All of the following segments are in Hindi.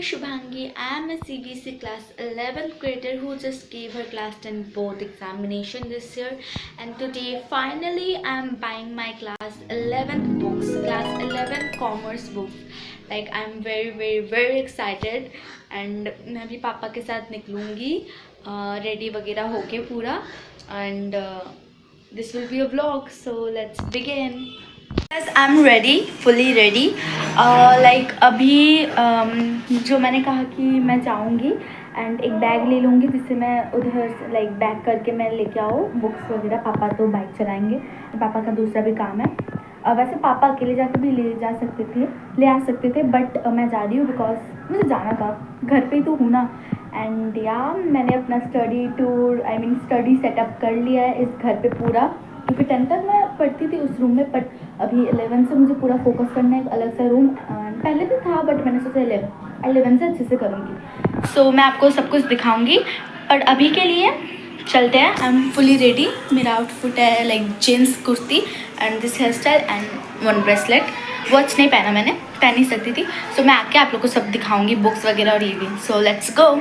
Shubhangi. I am a CBC class 11th grader who just gave her class 10 board examination this year, and today finally I am buying my class 11th books, class 11 commerce books. Like I am very excited, and मैं अभी पापा के साथ निकलूँगी रेडी वगैरह होके पूरा, and this will be a vlog, so let's begin. Guys, I'm ready, fully ready. Like अभी जो मैंने कहा कि मैं जाऊँगी एंड एक बैग ले लूँगी जिससे मैं उधर लाइक बैग करके मैं लेके आऊँ बुक्स वगैरह. पापा तो बाइक चलाएंगे, पापा का दूसरा भी काम है. वैसे पापा अकेले जाके भी ले आ सकते थे बट मैं जा रही हूँ बिकॉज मुझे जाना था, घर पे ही तो हूँ ना. एंड या मैंने अपना स्टडी सेटअप कर लिया है इस घर पे पूरा, क्योंकि 10 तक मैं पढ़ती थी उस रूम में, बट अभी 11 से मुझे पूरा फोकस करना है. एक अलग सा रूम पहले भी था बट मैंने सोचा 11 से अच्छे से करूँगी. सो मैं आपको सब कुछ दिखाऊंगी, पर अभी के लिए चलते हैं. I am fully ready. मेरा आउटफिट है like jeans kurti and this hair style and one bracelet. Watch नहीं पहना, मैंने पहन नहीं सकती थी. सो मैं आके आप लोग को सब दिखाऊंगी, बुक्स वगैरह और ये भी. So let's go.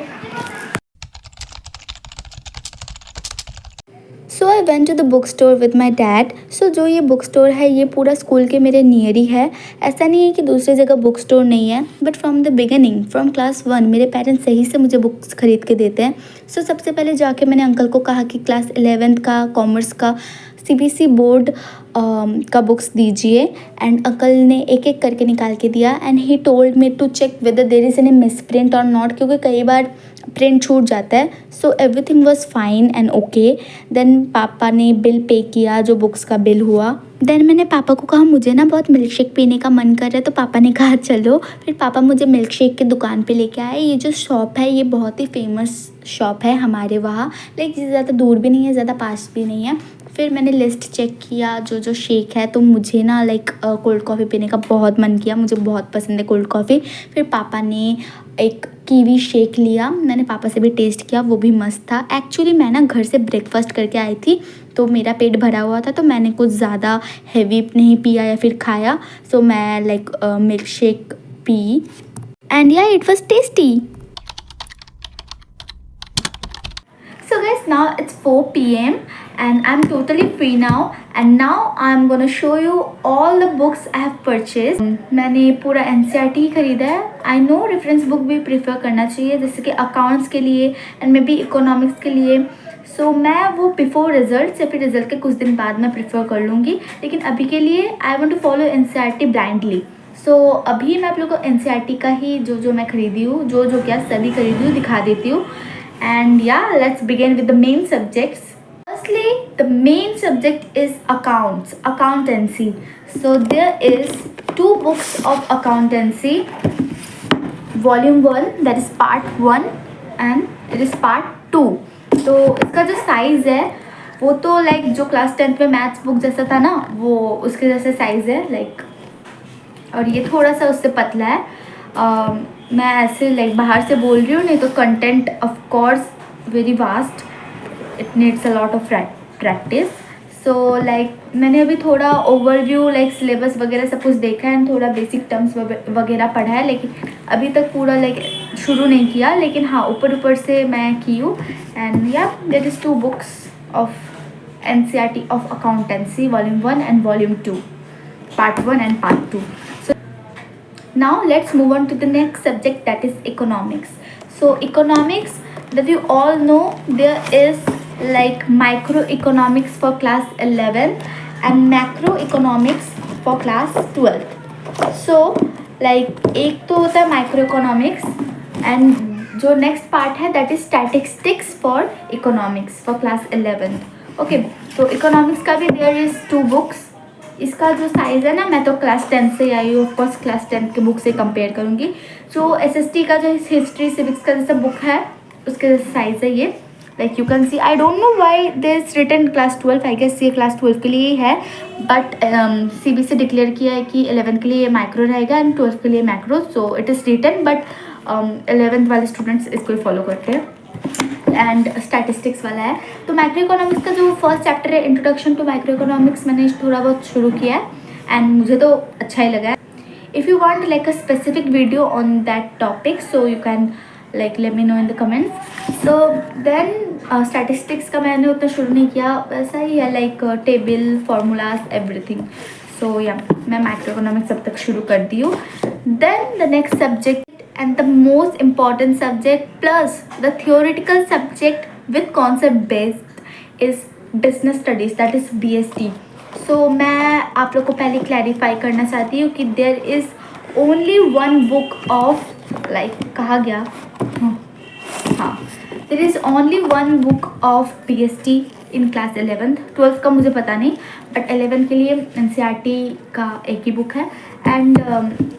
So I went to the book store with my dad. So जो ये बुक स्टोर है ये पूरा स्कूल के मेरे नियर ही है. ऐसा नहीं है कि दूसरी जगह बुक स्टोर नहीं है, but from the beginning from class 1 मेरे पेरेंट्स सही से मुझे बुक्स खरीद के देते हैं. सो सबसे पहले जाके मैंने अंकल को कहा कि क्लास 11th का कॉमर्स का CBC बोर्ड का बुक्स दीजिए, एंड अंकल ने एक एक करके निकाल के दिया. And he told me to check whether there is any misprint और नॉट, क्योंकि कई बार प्रिंट छूट जाता है. So everything was fine and okay. Then पापा ने बिल पे किया, जो बुक्स का बिल हुआ. देन मैंने पापा को कहा मुझे ना बहुत मिल्क शेक पीने का मन कर रहा है, तो पापा ने कहा चलो. फिर पापा मुझे मिल्क शेक की दुकान पे लेके आए. ये जो शॉप है ये बहुत ही फेमस शॉप है हमारे वहाँ, लाइक ज़्यादा दूर भी नहीं है, ज़्यादा पास भी नहीं है. फिर मैंने लिस्ट चेक किया जो शेक है, तो मुझे ना लाइक कोल्ड कॉफ़ी पीने का बहुत मन किया, मुझे बहुत पसंद है कोल्ड कॉफ़ी. फिर पापा ने एक कीवी शेक लिया, मैंने पापा से भी टेस्ट किया, वो भी मस्त था. एक्चुअली मैं ना घर से ब्रेकफास्ट करके आई थी तो मेरा पेट भरा हुआ था, तो मैंने कुछ ज़्यादा हैवी नहीं पिया या फिर खाया. सो मैं लाइक मिल्क शेक पी and yeah it was tasty. So guys, now it's 4 p.m. and I'm totally free now, and now I'm gonna show you all the books I have purchased. मैंने पूरा NCERT ही खरीदा है. I know रेफरेंस बुक भी प्रेफर करना चाहिए, जैसे कि अकाउंट्स के लिए एंड मे बी इकोनॉमिक्स के लिए. सो मैं वो बिफोर रिजल्ट या फिर रिजल्ट के कुछ दिन बाद मैं प्रेफर कर लूँगी, लेकिन अभी के लिए I want to follow NCERT blindly. So अभी मैं आप लोग को NCERT का ही जो मैं खरीदी हूँ, जो क्या सभी खरीदी हूँ दिखा देती हूँ. And yeah, let's begin with the main subjects. Firstly, the main subject is accountancy. So there is 2 books of accountancy, volume 1, that is part 1, and it is part 2. तो इसका जो साइज़ है वो तो लाइक जो क्लास 10th में मैथ्स बुक जैसा था ना, वो उसके जैसे साइज़ है लाइक, और ये थोड़ा सा उससे पतला है. मैं ऐसे लाइक बाहर से बोल रही हूँ, नहीं तो content of course very vast, it needs a lot of practice. So like मैंने अभी थोड़ा ओवरव्यू लाइक सिलेबस वगैरह सब कुछ देखा है, थोड़ा बेसिक टर्म्स वगैरह पढ़ा है, लेकिन अभी तक पूरा लाइक शुरू नहीं किया, लेकिन हाँ ऊपर से मैं की हूँ. एंड या there is 2 books of NCERT of accountancy, volume 1 and volume 2, part 1 and part 2. Now let's move on to the next subject, that is economics. So economics, that you all know, there is like microeconomics for class 11 and macroeconomics for class 12. So like एक तो होता है microeconomics and जो next part है that is statistics for economics for class 11. Okay, तो economics का भी there is 2 books. इसका जो साइज़ है ना, मैं तो क्लास 10 से आई हूँ, ऑफकोर्स क्लास 10 के बुक से कंपेयर करूँगी. जो SST का जो हिस्ट्री सिविक्स का जैसा बुक है उसके जैसा साइज़ है ये, like you can see. I don't know why this written class 12, I guess ये क्लास 12 के लिए ही है, बट CBC डिक्लेयर किया है कि 11th के लिए माइक्रो रहेगा एंड 12th के लिए macro. So it is written, but 11th वाले स्टूडेंट्स इसको ही फॉलो करते हैं. एंड स्टैटिस्टिक्स वाला है. तो माइक्रो इकोनॉमिक्स का जो फर्स्ट चैप्टर है, इंट्रोडक्शन टू माइक्रो इकोनॉमिक्स, मैंने थोड़ा बहुत शुरू किया है एंड मुझे तो अच्छा ही लगा है. If you want like a specific video on that topic, so you can like let me know in the comments. So then statistics का मैंने उतना शुरू नहीं किया, वैसा ही है like table formulas everything. So yeah, मैं macroeconomics अब तक शुरू कर दी हूँ. Then the next subject and the most important subject plus the theoretical subject with concept based is business studies, that is BST. So मैं आप लोग को पहले क्लैरिफाई करना चाहती हूँ कि there is only one book of like कहा गया, हाँ, there is only one book of BST in class 11th. 12th का मुझे पता नहीं, बट 11th के लिए NCERT का एक ही बुक है. एंड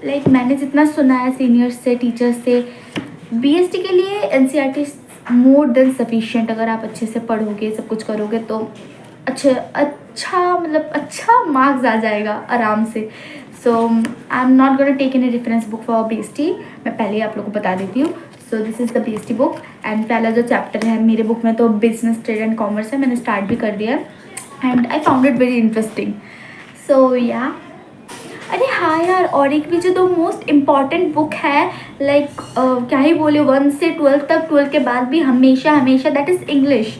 लाइक मैंने जितना सुना है सीनियर्स से, टीचर्स से, BST के लिए NCERT मोर देन सफिशिएंट. अगर आप अच्छे से पढ़ोगे, सब कुछ करोगे तो अच्छा मार्क्स आ जाएगा आराम से. So I am not gonna take any reference book for BST. मैं पहले ही आप लोग को बता देती हूँ. So this is the BST book and पहला जो चैप्टर है मेरे बुक में तो बिजनेस, ट्रेड एंड कॉमर्स है. मैंने स्टार्ट भी कर दिया and I found it very interesting. So yeah, अरे हाँ यार, और एक भी जो दो मोस्ट इम्पॉर्टेंट बुक है लाइक क्या ही बोले 1 से 12 तक, 12 के बाद भी हमेशा दैट इज़ इंग्लिश.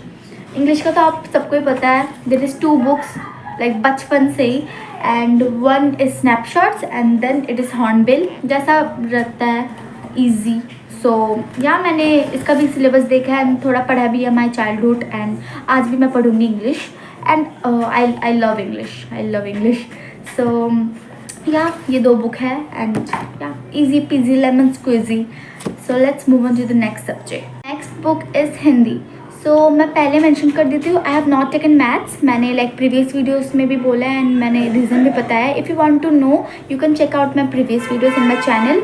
इंग्लिश का तो आप सबको ही पता है. देयर इज़ 2 बुक्स लाइक बचपन से ही, and one is snapshots and then it is Hornbill. जैसा रहता है ईजी. सो या मैंने इसका भी सिलेबस देखा है एंड थोड़ा पढ़ा भी है माई चाइल्डहुड, एंड आज भी मैं पढ़ूँगी English. And I love English. So yeah ये 2 बुक है and yeah easy peasy lemon squeezy. So let's move on to the next subject. Next book is Hindi. So मैं पहले मेंशन कर देती हूँ, I have not taken maths. मैंने लाइक प्रीवियस वीडियोस में भी बोला है एंड मैंने रीज़न भी बताया है. If you want to know you can check out my previous videos in my channel.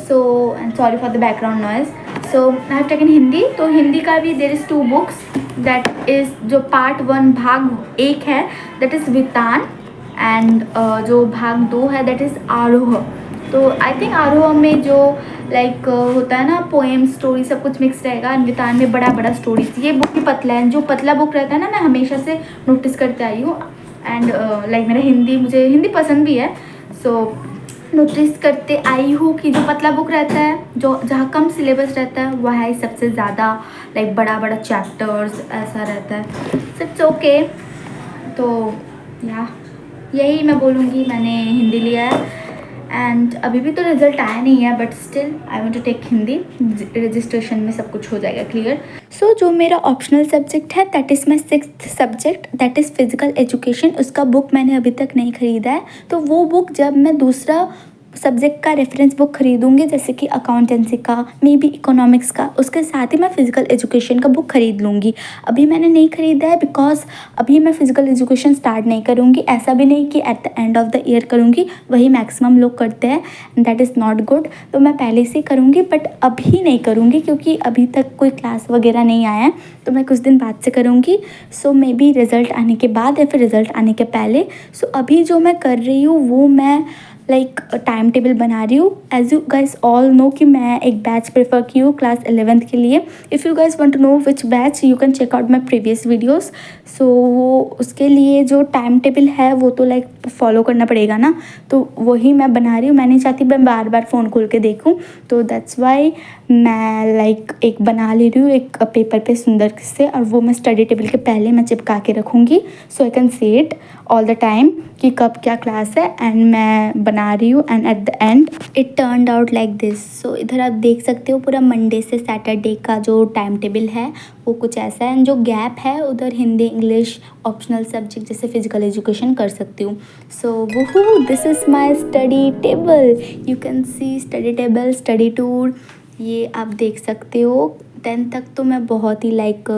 So and sorry for the background noise. So I have taken Hindi. तो हिंदी का भी there is 2 books. That is जो पार्ट 1 भाग 1 है दैट इज़ वितान, एंड जो भाग 2 है दैट इज़ आरोह. तो आई थिंक आरोह में जो लाइक होता है ना पोएम, स्टोरी, सब कुछ मिक्स रहेगा. एंड वितान में बड़ा स्टोरीज. ये बुक भी पतला है. जो पतला बुक रहता है ना, मैं हमेशा से नोटिस करते आई हूँ. एंड लाइक मुझे हिंदी पसंद भी है. सो नोटिस करते आई हूँ कि जो पतला बुक रहता है, जो जहाँ कम सिलेबस रहता है, वह है सबसे ज़्यादा लाइक बड़ा चैप्टर्स ऐसा रहता है. So it's okay. तो या यही मैं बोलूँगी, मैंने हिंदी लिया है एंड अभी भी तो रिज़ल्ट आया नहीं है, but still I want to take Hindi. Registration में सब कुछ हो जाएगा क्लियर. सो जो मेरा ऑप्शनल सब्जेक्ट है that is my 6th subject, that is physical education. उसका बुक मैंने अभी तक नहीं ख़रीदा है. तो वो बुक जब मैं दूसरा सब्जेक्ट का रेफरेंस बुक खरीदूँगी, जैसे कि अकाउंटेंसी का, मे बी इकोनॉमिक्स का, उसके साथ ही मैं फ़िज़िकल एजुकेशन का बुक ख़रीद लूँगी. अभी मैंने नहीं ख़रीदा है बिकॉज अभी मैं फ़िज़िकल एजुकेशन स्टार्ट नहीं करूँगी. ऐसा भी नहीं कि eight the end of the year करूँगी, वही मैक्सिमम लोग करते हैं and that is not good. तो मैं पहले से करूँगी बट अभी नहीं करूँगी क्योंकि अभी तक कोई क्लास वगैरह नहीं आया है. तो मैं कुछ दिन बाद से करूँगी. सो मे बी रिज़ल्ट आने के बाद या फिर रिज़ल्ट आने के पहले. सो अभी जो मैं कर रही हूँ वो मैं लाइक टाइम टेबल बना रही हूँ. As you guys all know कि मैं एक बैच प्रेफर की हूँ क्लास 11th के लिए. If you guys want to know which batch you can check out my previous videos. So उसके लिए जो टाइम टेबल है वो तो लाइक फॉलो करना पड़ेगा ना, तो वही मैं बना रही हूँ. मैं नहीं चाहती मैं बार बार फ़ोन खोल के देखूँ. तो दैट्स वाई मैं लाइक एक बना ले रही हूँ एक पेपर पे सुंदर से, और वो मैं स्टडी टेबल के पहले मैं चिपका के रखूँगी. So I can see it all the time कि कब क्या क्लास है एंड मैं बना रही हूँ. And at the end it turned out like this. So इधर आप देख सकते हो पूरा मंडे से सैटरडे का जो टाइम टेबल है वो कुछ ऐसा है. एंड जो गैप है उधर हिंदी, इंग्लिश, ऑप्शनल सब्जेक्ट जैसे फिजिकल एजुकेशन कर सकती हूँ. सो वो this is my study table. You can C study table, study tour, ये आप देख सकते हो. 10th तक तो मैं बहुत ही लाइक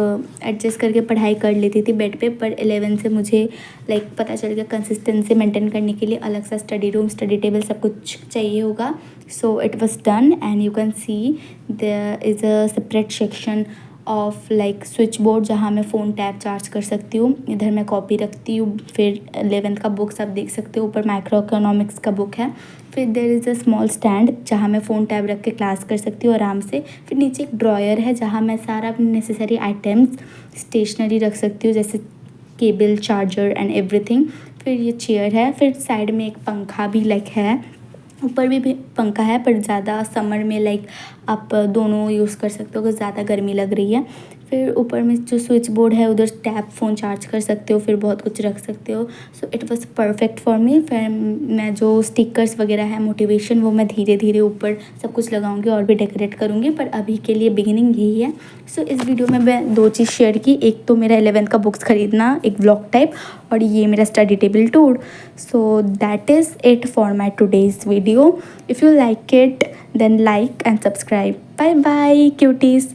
एडजस्ट करके पढ़ाई कर लेती थी बेड पे, पर 11th से मुझे लाइक पता चल गया कंसिस्टेंसी मेंटेन करने के लिए अलग सा स्टडी रूम, स्टडी टेबल सब कुछ चाहिए होगा. So it was done and you can see there is a separate section of like switch board जहाँ मैं फ़ोन टैब चार्ज कर सकती हूँ. इधर मैं कॉपी रखती हूँ. फिर 11th का बुक्स आप देख सकते हो, ऊपर माइक्रो इकोनॉमिक्स का बुक है. फिर there is a small stand जहाँ मैं फ़ोन टैब रख के क्लास कर सकती हूँ आराम से. फिर नीचे एक ड्रॉयर है जहाँ मैं सारा नेसेसरी आइटम्स, स्टेशनरी रख सकती हूँ जैसे केबल, चार्जर एंड एवरीथिंग. फिर ये चेयर है. फिर साइड में एक पंखा भी लाइक है ऊपर भी पंखा है, पर ज़्यादा समर में लाइक आप दोनों यूज़ कर सकते हो अगर ज़्यादा गर्मी लग रही है। फिर ऊपर में जो स्विच बोर्ड है उधर टैप फ़ोन चार्ज कर सकते हो, फिर बहुत कुछ रख सकते हो। So it was perfect for me. फिर मैं जो स्टिकर्स वगैरह है मोटिवेशन, वो मैं धीरे धीरे ऊपर सब कुछ लगाऊंगी और भी डेकोरेट करूँगी, पर अभी के लिए बिगिनिंग यही है। सो इस वीडियो में मैं 2 चीज़ शेयर की, एक तो मेरा 11th का बुक्स ख़रीदना एक व्लॉग टाइप, और ये मेरा study table tour. So that is it for my today's video. If you like it, then like and subscribe. Bye bye, cuties.